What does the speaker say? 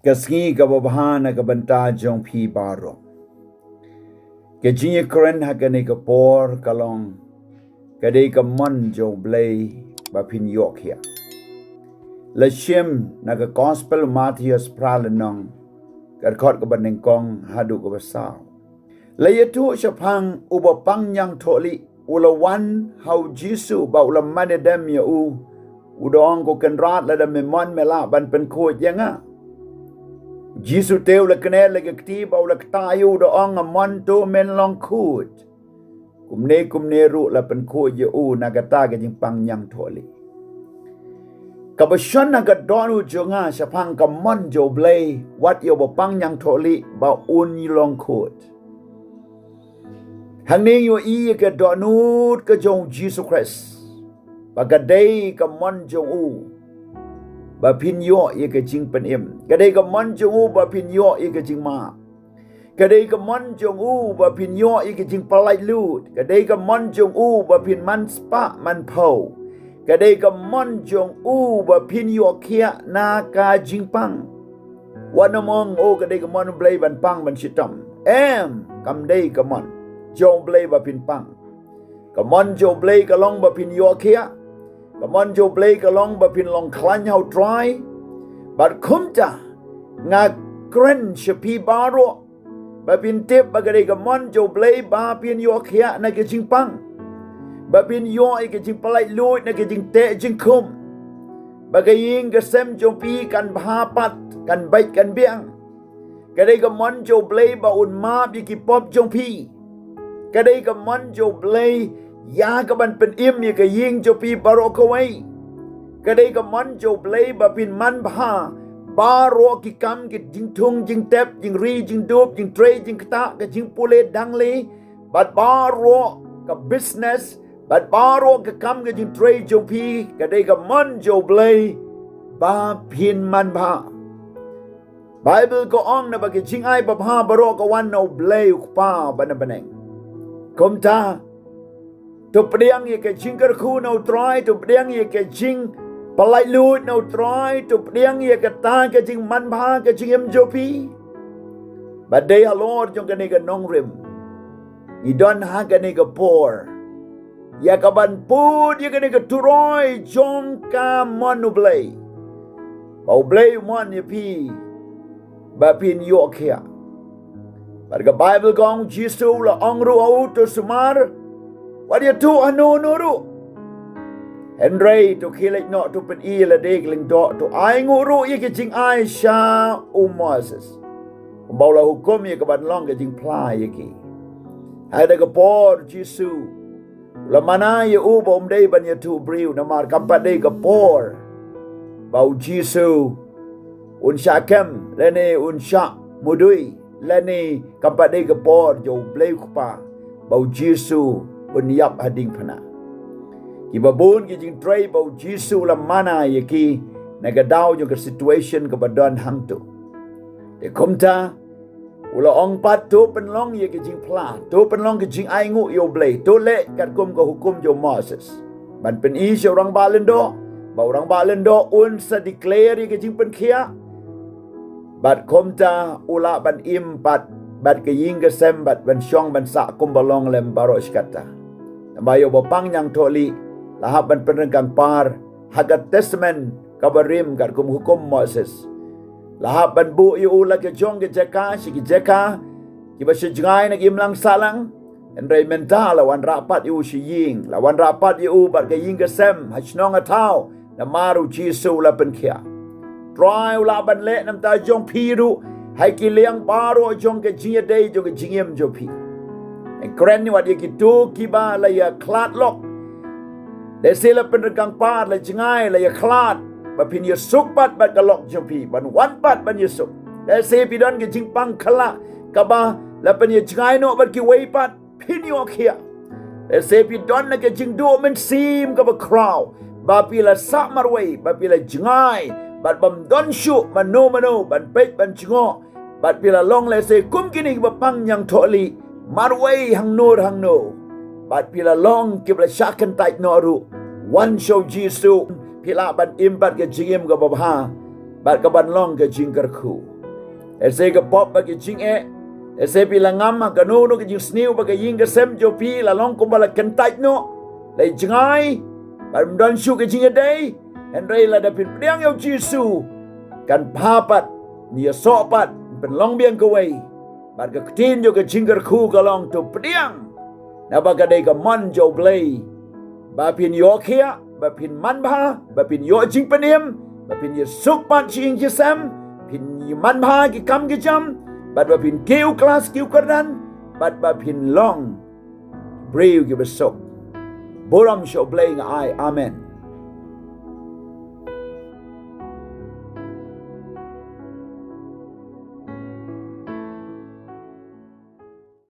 Kasngi ka babahana ka banta jong pi baro. Ke jinye kren ha ka ne ka por kalong. Ka dei ka mon Jo Blei ba phin yok ya. La shem na ka gospel Matthias pralenong. Ka khot ka baneng kong hadu ka basaw. La yetu shapang ubapang yang tholi ulawan hau Jisu ba ulam madedem ya udong ko kenrat la da memon mela ban pen ko yanga. Jisu teu la kene la kti ba ula ktayu do ong amon to men long khut. Kumne ru la pen ko ye nagata ga jing pang yang tholi. Kabashon na donu jonga shapang ka mon Jo Blei wat yo ba pang yang tholi ba un long khut. Hang ning yo ka donut ka jong Jesus Christ. Bagadai ka mon jong ba phin yo ka jing pen im. Kadai ka mon jong ba phin yo ka jing ma. Kadai ka mon jong ba phin yo ka jing palai lut. Kadai ka mon jong ba phin man spa man po. Kadai ka mon jong ba phin yo khiah na ka jing pang. Wanamong kadai ka mon Blei ban pang ban sitam. Kam dai ka mon Jo Blei ba phin pang. Ka mon Jo Blei ka long ba phin yo khiah. Ka mon Jo Blei ka long ba phin long klan how dry. But kumta nga kren shapi baro ba phin tip ba kadai ka mon Jo Blei ba phin yo khiah na ka jing pang. Ba phin yo ka jing palai lut na ka jing te jing kum. Ba ka ying ka sem jong pi kan bhapat kan bait kan biang. Kadai ka mon Jo Blei ba un ma bi ki pop jong pi. Kadai ka mon Jo Blei ya ka ban pen im ye ka ying Jo pi baro ka wai. Kadai ka mon Jo Blei ba pin man bha baro ki kam ki jing thung jing tep jing ri jing dup jing trade jing kta ka jing pule dang le bat baro ka business bat baro ka kam ka jing trade jong pi kadai ka mon Jo Blei ba pin man bha. Bible ko ong na ba ki jing ai ba bha baro ka wan no Blei pa ba na baneng. Kumta tu pediang ye ke jing kerku no try tu pediang ye ke jing palai lut no try tu pediang ye ke ta ke jing man bha ke jing em jopi. But they are Lord jong kani ka nong rim. You don't ha kani ka poor. Ya ka ban put ye kani ka turoy jong ka mon Blei. Ba Blei mon ye pi ba pin yo khiah. Barga Bible gong Jisu la ong ru au to sumar. What you do anu nuru? Henry to kill it not to pen la degling do to ai nguru ye ke jing ai sha Moses. Baula hukum ye ke ban long ke jing pla ye ki. Ada ke por Jisu. La mana ye bom dei ban ye tu briu na mar kampat dei ke por. Bau Jisu un syakem lene un syak mudui lene kampat dei ke por Jo Blei kupa. Bau Jisu un yap hading phana. Ki babun ki jing tray bau Jisu la mana ye ki nagadau jo ke situation ke badon hang tu. De kumta ula ong pat tu penlong ye ke jing pla tu penlong ke jing ai ngu yo Blei tu le kat kum ke hukum Jo Moses. Ban pen i so orang balendo bau orang balendo un sa declare ye ke jing pen khiah. Bat kumta ula ban im pat bat ke ying ke sem bat ban syong ban sa kum balong lem baros kata. Bayo bopang yang tholi lahap ban penengkan par hagat testament kabarim kat kum hukum Moses. Lahap ban bu yu la ke jong ke jeka si ke jeka ki ba sejngai nak imlang salang enrai mental lawan rapat yu si ying lawan rapat yu bat ke ying ke sem hachnong atau na maru Jisu la pen khiah. Try la ban le nam ta jong piru hai ki liang baro jong ke jing dei jong ke jingem jo pi. En keren ni wat ye kitu kiba la ya klat lok. Le sila penegang pat la jingai la ya klat. Ba pin ye suk pat bat kalok jopi ban wan pat ban ye suk. Le se pidon ke jing pang khala kaba la pen ye jingai no bat ki wei pat pin yo khiah. Le se pidon na ke jing do men sim kaba crow. Ba pi la sa marwei ba pi la jingai bat bam don shu mano ban pet ban jingo bat pi la long le se kum kini ba pang yang tholi. Marway hang no bat pila long kibla syakan tait noru one show Jisu pila ban imbat ke jingim ke babha bat ke ban long ke jingkerku Ese ke pop bagi jing ese pilangam kanu no ke jing sniu bagi ying ke sem jo pi la long ko bala kentai no lai jingai bar don shu ke jing day and ray la da pin priang yo jisu kan papat ni sopat pen long biang ke wei bar ke tin jo ke jing ke khu ka long tu priang na baga day ka mon jo blei ba pin yo khiah ba pin man ba ba pin yo jing penim ba pin ye suk pan ching je sam pin man ba ki kam ki jam bat ba pin keu kelas keu kerdan bat ba pin long breu ki besok boram sho blei ngai amen